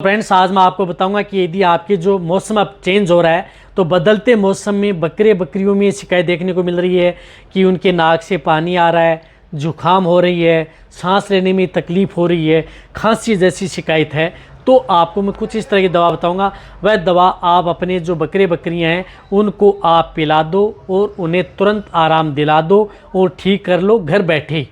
Friends, आज मैं आपको बताऊंगा कि यदि आपके जो मौसम अब चेंज हो रहा है तो बदलते मौसम में बकरियों में शिकायत देखने को मिल रही है कि उनके नाक से पानी आ रहा है, जुकाम हो रही है, सांस लेने में तकलीफ़ हो रही है, खांसी जैसी शिकायत है। तो आपको मैं कुछ इस तरह की दवा बताऊंगा। वह दवा आप अपने जो बकरियां हैं उनको आप पिला दो और उन्हें तुरंत आराम दिला दो और ठीक कर लो घर बैठे ही।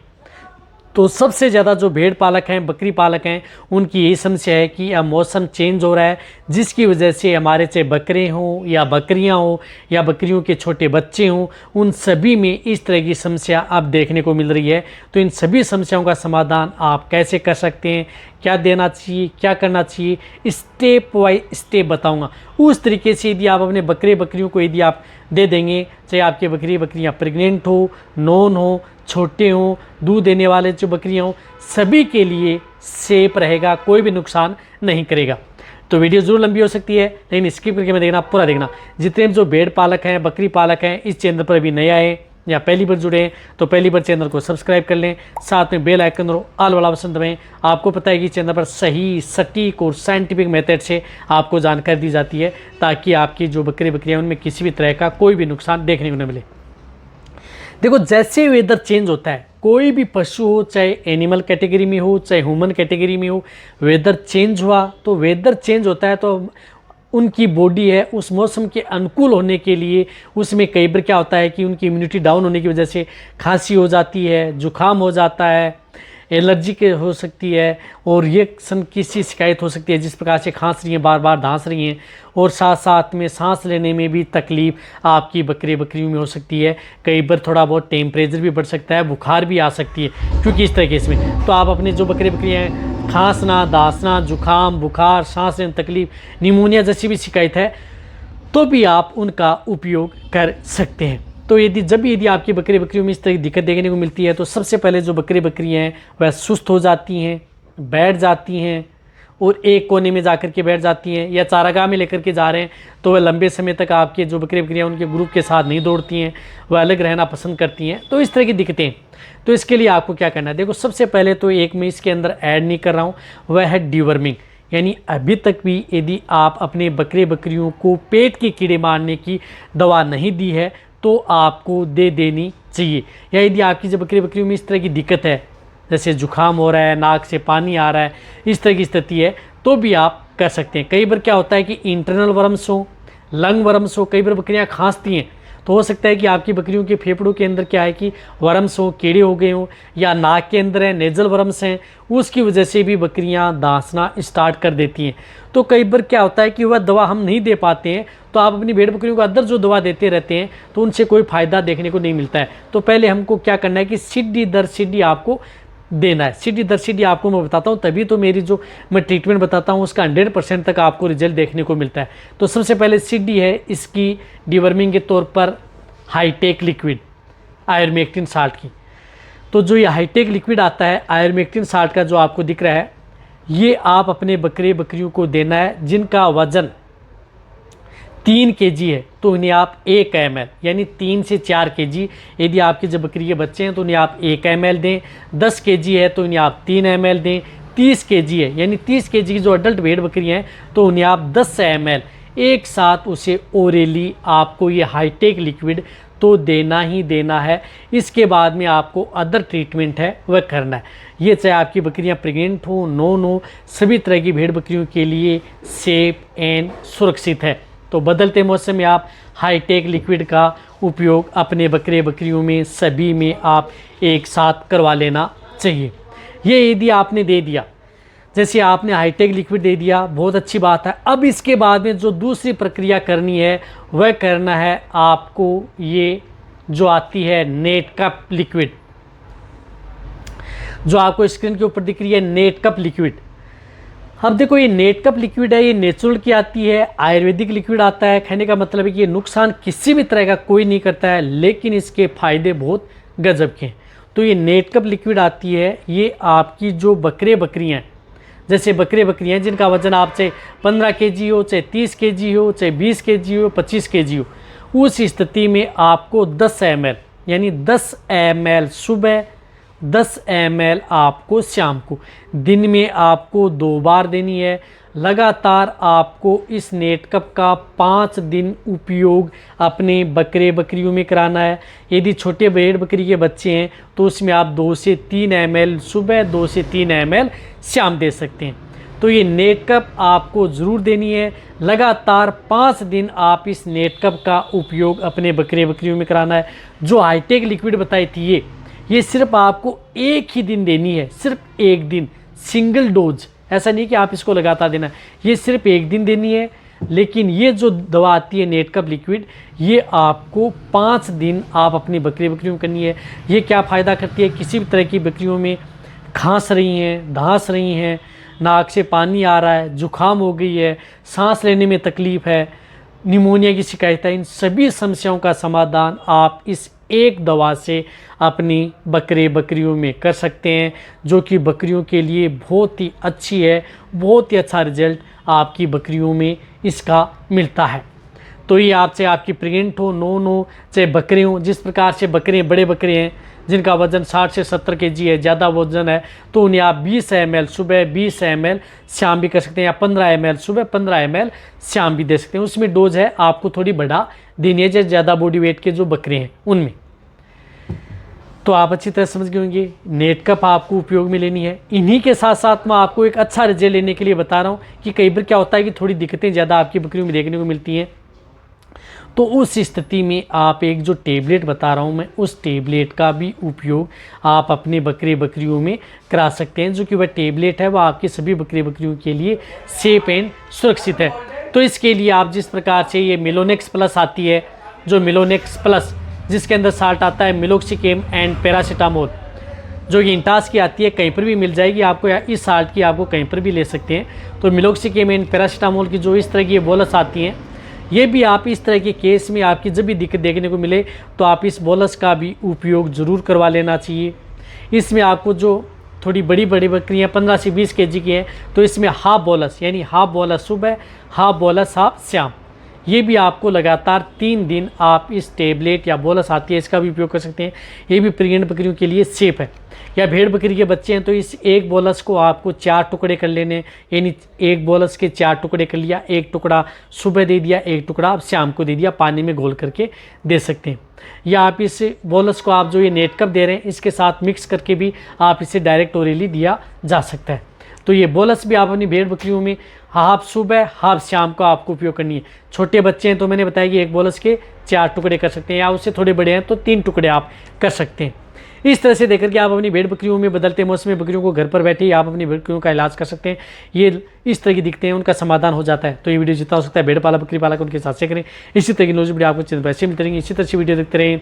तो सबसे ज़्यादा जो भेड़ पालक हैं, बकरी पालक हैं, उनकी यही समस्या है कि अब मौसम चेंज हो रहा है, जिसकी वजह से हमारे चाहे बकरे हों या बकरियां हों या बकरियों के छोटे बच्चे हों, उन सभी में इस तरह की समस्या अब देखने को मिल रही है। तो इन सभी समस्याओं का समाधान आप कैसे कर सकते हैं, क्या देना चाहिए, क्या करना चाहिए, स्टेप बाय स्टेप बताऊंगा। उस तरीके से यदि आप अपने बकरियों को यदि आप दे देंगे, चाहे आपकी बकरियां प्रेग्नेंट हो, नॉन हो, छोटे हों, दूध देने वाले जो बकरियां हों, सभी के लिए सेफ रहेगा, कोई भी नुकसान नहीं करेगा। तो वीडियो ज़रूर लंबी हो सकती है, लेकिन स्किप करके मैं देखना, पूरा देखना। जितने जो भेड़ पालक हैं, बकरी पालक हैं, इस चैनल पर अभी नया है या पहली बार जुड़े हैं तो पहली बार चैनल को सब्सक्राइब कर लें, साथ में बेल आइकन और ऑल वाला ऑप्शन दबाएं। आपको पता है कि चैनल पर सही, सटीक और साइंटिफिक मेथड से आपको जानकारी दी जाती है, ताकि आपकी जो बकरियां उनमें किसी भी तरह का कोई भी नुकसान देखने को न मिले। देखो, जैसे वेदर चेंज होता है, कोई भी पशु हो, चाहे एनिमल कैटेगरी में हो चाहे ह्यूमन कैटेगरी में हो, वेदर चेंज हुआ तो वेदर चेंज होता है तो उनकी बॉडी है उस मौसम के अनुकूल होने के लिए, उसमें कई बार क्या होता है कि उनकी इम्यूनिटी डाउन होने की वजह से खांसी हो जाती है, जुकाम हो जाता है, एलर्जी के हो सकती है और रिएक्शन की सी शिकायत हो सकती है, जिस प्रकार से खांस रही हैं, बार बार धांस रही हैं, और साथ साथ में सांस लेने में भी तकलीफ़ आपकी बकरियों में हो सकती है। कई बार थोड़ा बहुत टेम्परेचर भी बढ़ सकता है, बुखार भी आ सकती है, क्योंकि इस तरह के इसमें तो आप अपने जो बकरियां हैं, खांसना, दांसना, जुकाम, बुखार, सांस लेने तकलीफ, निमोनिया जैसी भी शिकायत है तो भी आप उनका उपयोग कर सकते हैं। तो यदि आपकी बकरियों में इस तरह की दिक्कत देखने को मिलती है तो सबसे पहले जो बकरियां हैं वह सुस्त हो जाती हैं, बैठ जाती हैं और एक कोने में जाकर के बैठ जाती हैं, या चारागाह में लेकर के जा रहे हैं तो वह लंबे समय तक आपके जो बकरियां उनके ग्रुप के साथ नहीं दौड़ती हैं, वह अलग रहना पसंद करती हैं। तो इस तरह की दिक्कतें, तो इसके लिए आपको क्या करना है, देखो सबसे पहले तो एक मैं इसके अंदर ऐड नहीं कर रहा हूँ, वह है डीवर्मिंग। यानी अभी तक भी यदि आप अपने बकरियों को पेट के कीड़े मारने की दवा नहीं दी है तो आपको दे देनी चाहिए। या यदि आपकी जो बकरियों में इस तरह की दिक्कत है, जैसे जुकाम हो रहा है, नाक से पानी आ रहा है, इस तरह की स्थिति है, तो भी आप कर सकते हैं। कई बार क्या होता है कि इंटरनल वर्म्स हो, लंग वर्म्स हो, कई बार बकरियां खांसती हैं तो हो सकता है कि आपकी बकरियों के फेफड़ों के अंदर क्या है कि वर्म्स हो, कीड़े हो गए हों, या नाक के अंदर है नेजल वर्म्स हैं, उसकी वजह से भी बकरियां दांसना स्टार्ट कर देती हैं। तो कई बार क्या होता है कि वह दवा हम नहीं दे पाते हैं, तो आप अपनी भेड़ बकरियों को अंदर जो दवा देते रहते हैं तो उनसे कोई फ़ायदा देखने को नहीं मिलता है। तो पहले हमको क्या करना है कि सीढ़ी दर सीढ़ी आपको देना है। सीढ़ी दर सीढ़ी आपको मैं बताता हूँ, तभी तो मेरी जो मैं ट्रीटमेंट बताता हूँ उसका 100% तक आपको रिजल्ट देखने को मिलता है। तो सबसे पहले सीढ़ी है इसकी डिवर्मिंग के तौर पर हाईटेक लिक्विड आयरमेक्टिन साल्ट की। तो जो ये हाईटेक लिक्विड आता है आयरमेक्टिन साल्ट का, जो आपको दिख रहा है, ये आप अपने बकरियों को देना है जिनका वजन 3 kg है तो उन्हें आप 1 ml यानी 3 से 4 kg, यदि आपके जब बकरी के बच्चे हैं तो उन्हें आप 1 ml दें, 10 kg है तो उन्हें आप 3 ml दें, 30 kg है यानी 30 kg की जो अडल्ट भेड़ बकरियां हैं तो उन्हें आप 10 ml एक साथ उसे ओरली आपको ये हाईटेक लिक्विड तो देना ही देना है। इसके बाद में आपको अदर ट्रीटमेंट है वह करना है। ये चाहे आपकी बकरियां प्रेग्नेंट हो, नॉन हो, सभी तरह की भेड़ बकरियों के लिए सेफ एंड सुरक्षित है। तो बदलते मौसम में आप हाईटेक लिक्विड का उपयोग अपने बकरियों में सभी में आप एक साथ करवा लेना चाहिए। ये यदि आपने दे दिया, जैसे आपने हाईटेक लिक्विड दे दिया, बहुत अच्छी बात है। अब इसके बाद में जो दूसरी प्रक्रिया करनी है वह करना है आपको ये जो आती है नेट कप लिक्विड, जो आपको स्क्रीन के ऊपर दिख रही है नेट कप लिक्विड। अब देखो, ये नेट कप लिक्विड है, ये नेचुरल की आती है, आयुर्वेदिक लिक्विड आता है। कहने का मतलब है कि ये नुकसान किसी भी तरह का कोई नहीं करता है, लेकिन इसके फायदे बहुत गजब के हैं। तो ये नेट कप लिक्विड आती है, ये आपकी जो बकरियां, जैसे बकरियां जिनका वजन आप चाहे 15 kg हो, चाहे 30 kg हो, चाहे 20 kg हो, 25 kg हो, उस स्थिति में आपको 10 ml यानी 10 ml सुबह, 10 ml आपको शाम को, दिन में आपको 2 बार देनी है। लगातार आपको इस नेट कप का 5 दिन उपयोग अपने बकरे बकरियों में कराना है। यदि छोटे भेड़ बकरी के बच्चे हैं तो उसमें आप 2 से 3 ml सुबह, 2 से 3 ml शाम दे सकते हैं। तो ये नेट कप आपको ज़रूर देनी है। लगातार 5 दिन आप इस नेट कप का उपयोग अपने बकरे बकरियों में कराना है। जो हाईटेक लिक्विड बताई थी ये सिर्फ आपको एक ही दिन देनी है, सिर्फ एक दिन, सिंगल डोज। ऐसा नहीं कि आप इसको लगातार देना, ये सिर्फ एक दिन देनी है। लेकिन ये जो दवा आती है नेट कप लिक्विड, ये आपको 5 दिन आप अपनी बकरी बकरियों में करनी है। ये क्या फ़ायदा करती है? किसी भी तरह की बकरियों में खांस रही हैं, धांस रही हैं, नाक से पानी आ रहा है, जुकाम हो गई है, सांस लेने में तकलीफ़ है, निमोनिया की शिकायत है, इन सभी समस्याओं का समाधान आप इस एक दवा से अपनी बकरे बकरियों में कर सकते हैं, जो कि बकरियों के लिए बहुत ही अच्छी है। बहुत ही अच्छा रिजल्ट आपकी बकरियों में इसका मिलता है। तो ये आपसे आपकी प्रेग्नेंट हो, नॉन हो, चाहे बकरे हों, जिस प्रकार से बकरे बड़े बकरे हैं जिनका वज़न 60 से 70 kg है, ज़्यादा वज़न है, तो उन्हें आप 20 ml सुबह, 20 ml शाम भी कर सकते हैं, या 15 ml सुबह, 15 ml शाम भी दे सकते हैं। उसमें डोज है आपको थोड़ी बढ़ा देनी है, जैसे ज़्यादा बॉडी वेट के जो बकरे हैं उनमें। तो आप अच्छी तरह समझ गए होंगे नेट कप आपको उपयोग में लेनी है। इन्हीं के साथ साथ मैं आपको एक अच्छा रिजल्ट लेने के लिए बता रहा हूँ कि कई बार क्या होता है कि थोड़ी दिक्कतें ज़्यादा आपकी बकरियों में देखने को मिलती हैं। तो उस स्थिति में आप एक जो टेबलेट बता रहा हूँ मैं, उस टेबलेट का भी उपयोग आप अपने बकरे बकरियों में करा सकते हैं। जो कि वह टेबलेट है वह आपकी सभी बकरे बकरियों के लिए सेफ एंड सुरक्षित है। तो इसके लिए आप जिस प्रकार से ये मिलोनेक्स प्लस आती है, जो मिलोनेक्स प्लस जिसके अंदर साल्ट आता है मिलोक्सिकेम एंड पैरासीटामोल, जो कि इंटास की आती है, कहीं पर भी मिल जाएगी आपको, या इस साल्ट की आपको कहीं पर भी ले सकते हैं। तो मिलोक्सिकेम एंड पैरासीटामोल की जो इस तरह की बोलस आती हैं, ये भी आप इस तरह के केस में आपकी जब भी दिक्कत देखने को मिले तो आप इस बोलस का भी उपयोग ज़रूर करवा लेना चाहिए। इसमें आपको जो थोड़ी बड़ी बड़ी बकरियाँ 15 से 20 kg की हैं, तो इसमें हाफ बोलस, यानी हाफ बोलस सुबह, हाफ बोलस आप शाम, ये भी आपको लगातार 3 दिन आप इस टेबलेट या बोलस आती है इसका भी उपयोग कर सकते हैं। ये भी प्रेग्नेंट बकरियों के लिए सेफ है। या भेड़ बकरी के बच्चे हैं तो इस एक बोलस को आपको 4 टुकड़े कर लेने, यानी एक बोलस के 4 टुकड़े कर लिया, एक टुकड़ा सुबह दे दिया, एक टुकड़ा आप शाम को दे दिया, पानी में घोल करके दे सकते हैं। या आप इस बोलस को आप जो ये नेट कप दे रहे हैं इसके साथ मिक्स करके भी आप इसे डायरेक्ट ओरली दिया जा सकता है। तो ये बोलस भी आप अपनी भेड़ बकरियों में हाफ सुबह हाफ शाम को आपको उपयोग करनी है। छोटे बच्चे हैं तो मैंने बताया कि एक बोलस के 4 टुकड़े कर सकते हैं, या उससे थोड़े बड़े हैं तो 3 टुकड़े आप कर सकते हैं। इस तरह से देकर के आप अपनी भेड़ बकरियों में बदलते मौसम में बकरियों को घर पर बैठे ही आप अपनी बकरियों का इलाज कर सकते हैं। ये इस तरह की दिक्कतें हैं उनका समाधान हो जाता है। तो ये वीडियो जितना हो सकता है भेड़ पाला बकरी पाला उनके साथ से करें। इसी तरह की न्यूज़ वीडियो आपको चैनल पर ऐसे मिलते रहेंगे। इसी तरह से वीडियो देखते रहें।